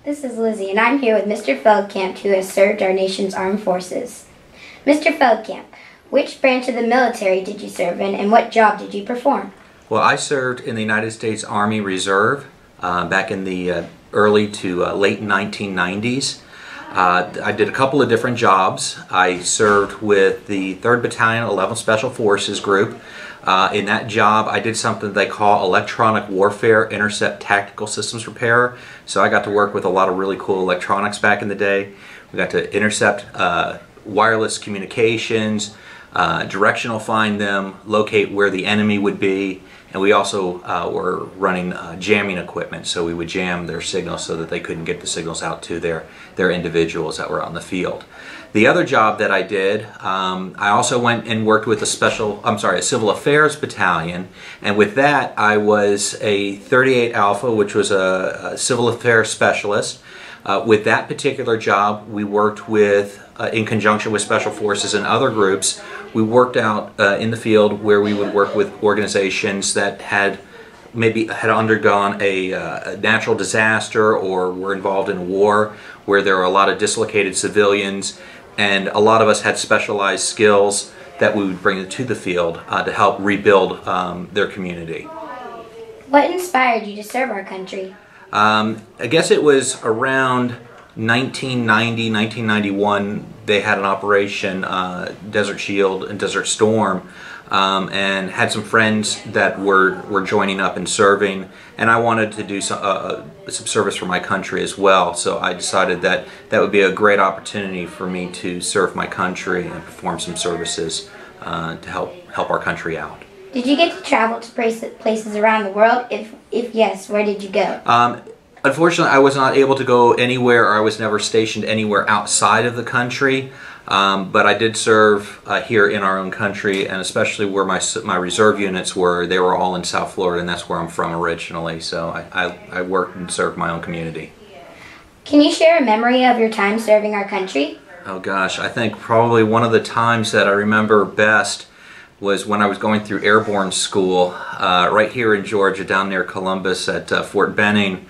This is Lizzie, and I'm here with Mr. Feldkamp, who has served our nation's armed forces. Mr. Feldkamp, which branch of the military did you serve in, and what job did you perform? Well, I served in the United States Army Reserve back in the early to late 1990s. I did a couple of different jobs. I served with the 3rd Battalion 11th Special Forces Group. In that job, I did something they call electronic warfare intercept tactical systems repair. So I got to work with a lot of really cool electronics back in the day. We got to intercept wireless communications, directional find them, locate where the enemy would be, and we also were running jamming equipment, so we would jam their signals so that they couldn't get the signals out to their individuals that were on the field. The other job that I did, I also went and worked with a civil affairs battalion, and with that I was a 38 Alpha, which was a civil affairs specialist. With that particular job, we worked with, in conjunction with special forces and other groups, we worked out in the field where we would work with organizations that had undergone a natural disaster or were involved in a war where there were a lot of dislocated civilians, and a lot of us had specialized skills that we would bring to the field to help rebuild their community. What inspired you to serve our country? I guess it was around 1990, 1991, they had an operation, Desert Shield and Desert Storm, and had some friends that were joining up and serving, and I wanted to do some service for my country as well, so I decided that that would be a great opportunity for me to serve my country and perform some services to help our country out. Did you get to travel to places around the world? If yes, where did you go? Unfortunately, I was not able to go anywhere, or I was never stationed anywhere outside of the country, but I did serve here in our own country, and especially where my reserve units were. They were all in South Florida, and that's where I'm from originally, so I worked and served my own community. Can you share a memory of your time serving our country? Oh gosh, I think probably one of the times that I remember best was when I was going through airborne school right here in Georgia, down near Columbus at Fort Benning.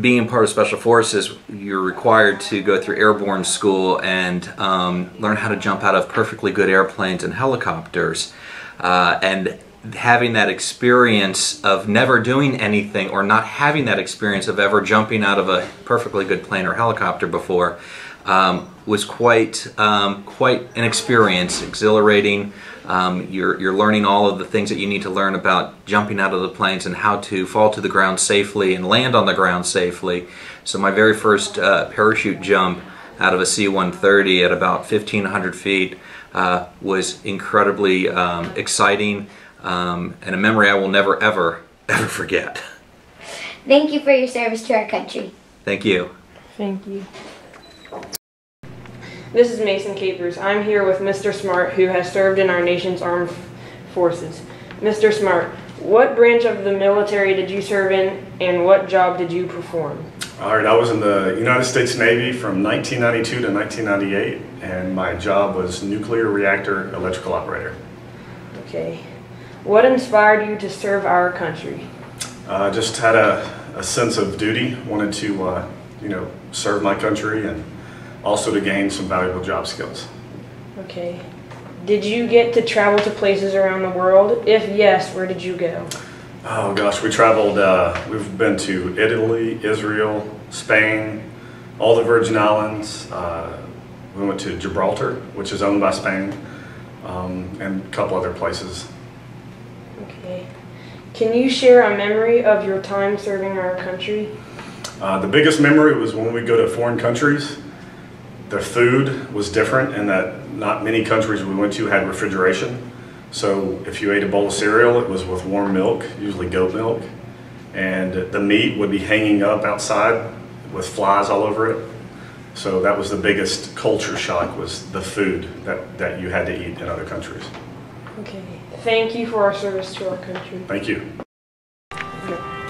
Being part of Special Forces, you're required to go through airborne school and learn how to jump out of perfectly good airplanes and helicopters. And having that experience of never doing anything, or not having that experience of ever jumping out of a perfectly good plane or helicopter before, was quite an experience, exhilarating. You're learning all of the things that you need to learn about jumping out of the planes and how to fall to the ground safely and land on the ground safely. So my very first parachute jump out of a C-130 at about 1,500 feet was incredibly exciting, and a memory I will never ever forget. Thank you for your service to our country. Thank you. Thank you. This is Mason Capers. I'm here with Mr. Smart, who has served in our nation's armed forces. Mr. Smart, what branch of the military did you serve in, and what job did you perform? All right, I was in the United States Navy from 1992 to 1998, and my job was nuclear reactor electrical operator. Okay. What inspired you to serve our country? Just had a sense of duty, wanted to serve my country, and also to gain some valuable job skills. Okay. Did you get to travel to places around the world? If yes, where did you go? Oh gosh, we traveled, we've been to Italy, Israel, Spain, all the Virgin Islands. We went to Gibraltar, which is owned by Spain, and a couple other places. Okay. Can you share a memory of your time serving our country? The biggest memory was when we go to foreign countries. The food was different in that not many countries we went to had refrigeration. So if you ate a bowl of cereal, it was with warm milk, usually goat milk. And the meat would be hanging up outside with flies all over it. So that was the biggest culture shock, was the food that you had to eat in other countries. Okay. Thank you for our service to our country. Thank you.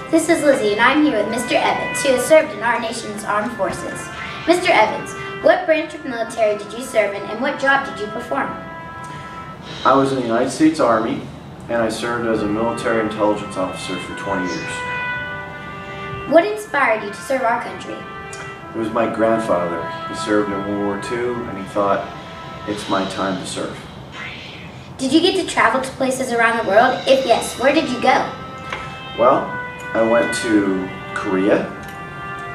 This is Lizzie, and I'm here with Mr. Evans, who has served in our nation's armed forces. Mr. Evans, what branch of the military did you serve in, and what job did you perform? I was in the United States Army, and I served as a military intelligence officer for 20 years. What inspired you to serve our country? It was my grandfather. He served in World War II, and he thought, it's my time to serve. Did you get to travel to places around the world? If yes, where did you go? Well, I went to Korea,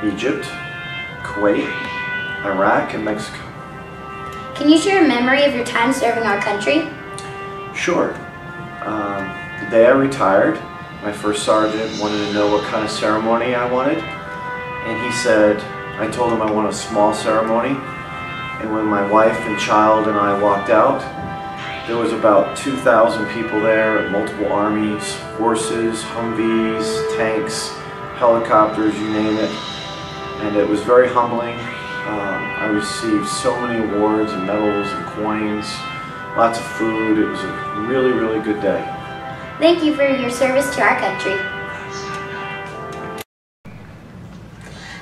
Egypt, Kuwait, Iraq, and Mexico. Can you share a memory of your time serving our country? Sure. The day I retired, my first sergeant wanted to know what kind of ceremony I wanted. And he said, I told him I want a small ceremony. And when my wife and child and I walked out, there was about 2,000 people there, multiple armies, horses, Humvees, tanks, helicopters, you name it. And it was very humbling. I received so many awards and medals and coins, lots of food. It was a really, really good day. Thank you for your service to our country.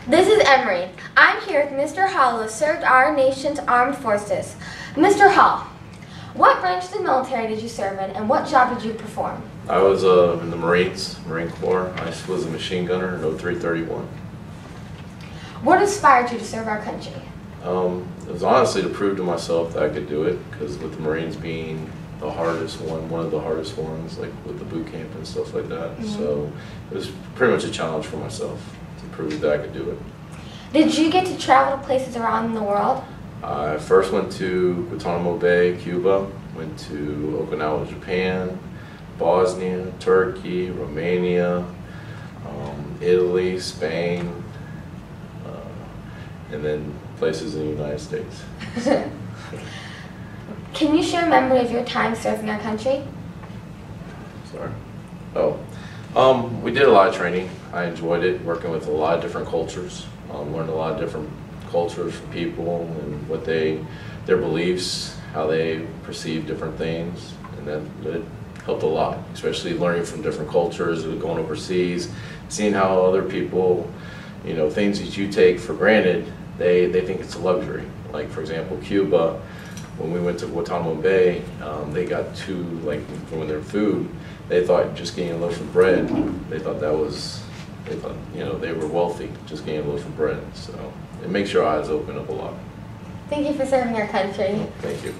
This is Emery. I'm here with Mr. Hall, who served our nation's armed forces. Mr. Hall, what branch of the military did you serve in, and what job did you perform? I was in the Marine Corps. I was a machine gunner in 0331. What inspired you to serve our country? It was honestly to prove to myself that I could do it, because with the Marines being the hardest one of the hardest ones, like with the boot camp and stuff like that. So it was pretty much a challenge for myself to prove that I could do it. Did you get to travel to places around the world? I first went to Guantanamo Bay, Cuba, went to Okinawa, Japan, Bosnia, Turkey, Romania, Italy, Spain, and then places in the United States. Can you share a memory of your time serving our country? Sorry. We did a lot of training. I enjoyed it, working with a lot of different cultures. Learned a lot of different cultures from people and what their beliefs, how they perceive different things, and that it helped a lot, especially learning from different cultures, going overseas, seeing how other people, things that you take for granted, they think it's a luxury. Like, for example, Cuba, when we went to Guantanamo Bay, they got from their food, they thought just getting a loaf of bread, they thought they were wealthy, just getting a loaf of bread. So it makes your eyes open up a lot. Thank you for serving our country. Thank you.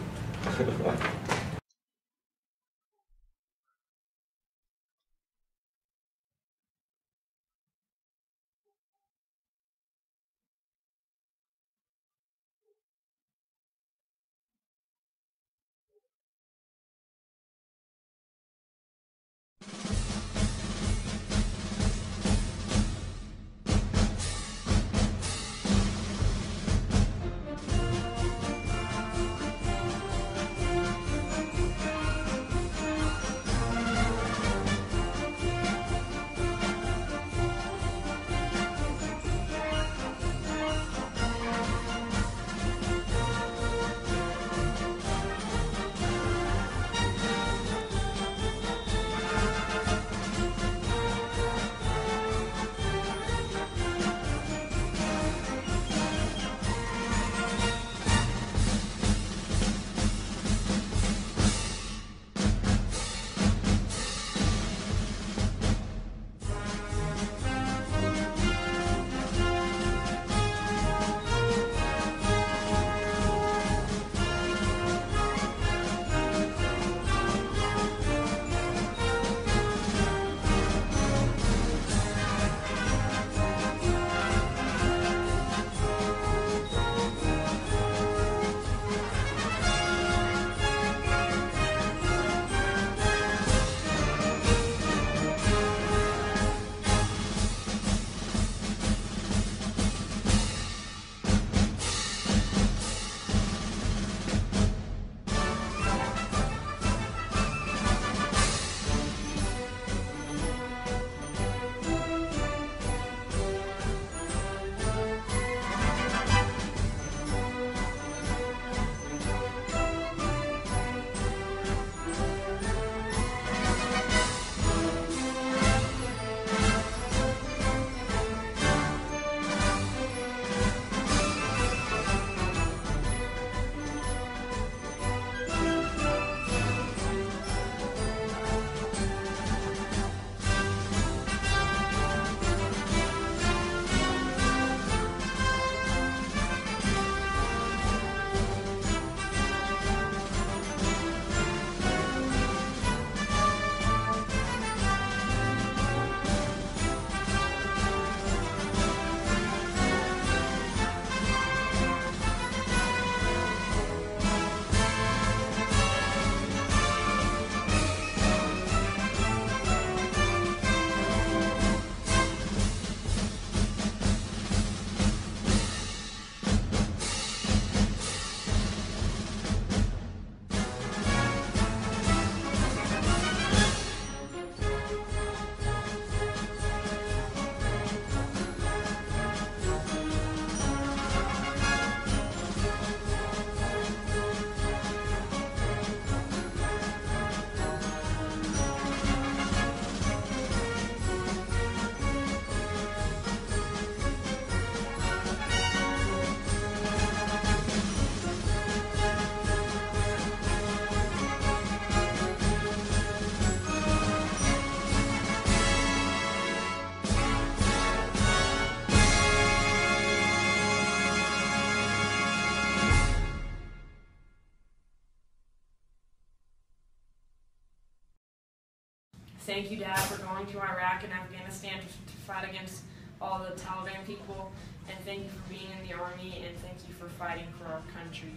Thank you, Dad, for going to Iraq and Afghanistan to fight against all the Taliban people. And thank you for being in the Army, and thank you for fighting for our country,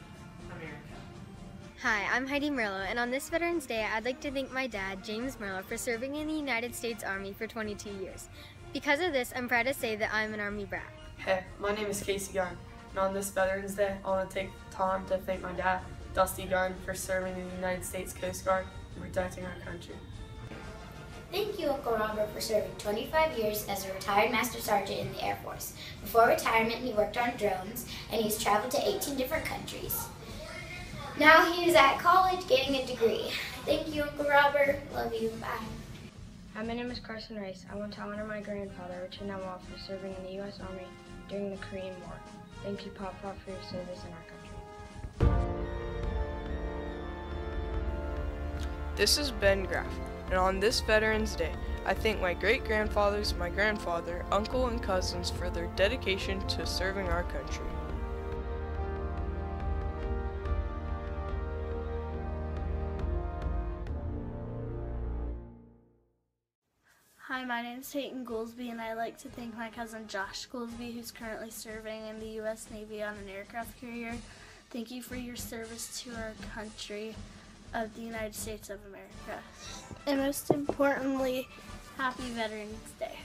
America. Hi, I'm Heidi Merlo, and on this Veterans Day, I'd like to thank my dad, James Merlo, for serving in the United States Army for 22 years. Because of this, I'm proud to say that I'm an Army brat. Hey, my name is Casey Gunn, and on this Veterans Day, I want to take time to thank my dad, Dusty Gunn, for serving in the United States Coast Guard and protecting our country. Thank you, Uncle Robert, for serving 25 years as a retired Master Sergeant in the Air Force. Before retirement, he worked on drones, and he's traveled to 18 different countries. Now he is at college getting a degree. Thank you, Uncle Robert. Love you. Bye. Hi, my name is Carson Rice. I want to honor my grandfather, Richard Nawal, for serving in the U.S. Army during the Korean War. Thank you, Pop Pop, for your service in our country. This is Ben Graff, and on this Veterans Day, I thank my great-grandfathers, my grandfather, uncle, and cousins for their dedication to serving our country. Hi, my name is Peyton Goolsby, and I'd like to thank my cousin Josh Goolsby, who's currently serving in the U.S. Navy on an aircraft carrier. Thank you for your service to our country of the United States of America. And most importantly, happy Veterans Day.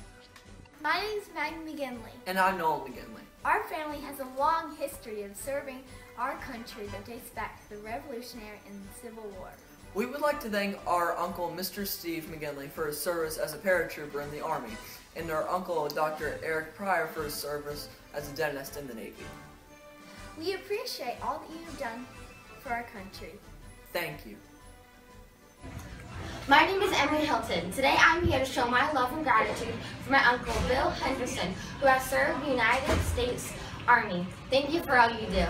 My name is Maggie McGinley. And I'm Noel McGinley. Our family has a long history of serving our country that dates back to the Revolutionary and the Civil War. We would like to thank our uncle, Mr. Steve McGinley, for his service as a paratrooper in the Army, and our uncle, Dr. Eric Pryor, for his service as a dentist in the Navy. We appreciate all that you have done for our country. Thank you. My name is Emily Hilton. Today I'm here to show my love and gratitude for my uncle, Bill Henderson, who has served the United States Army. Thank you for all you do.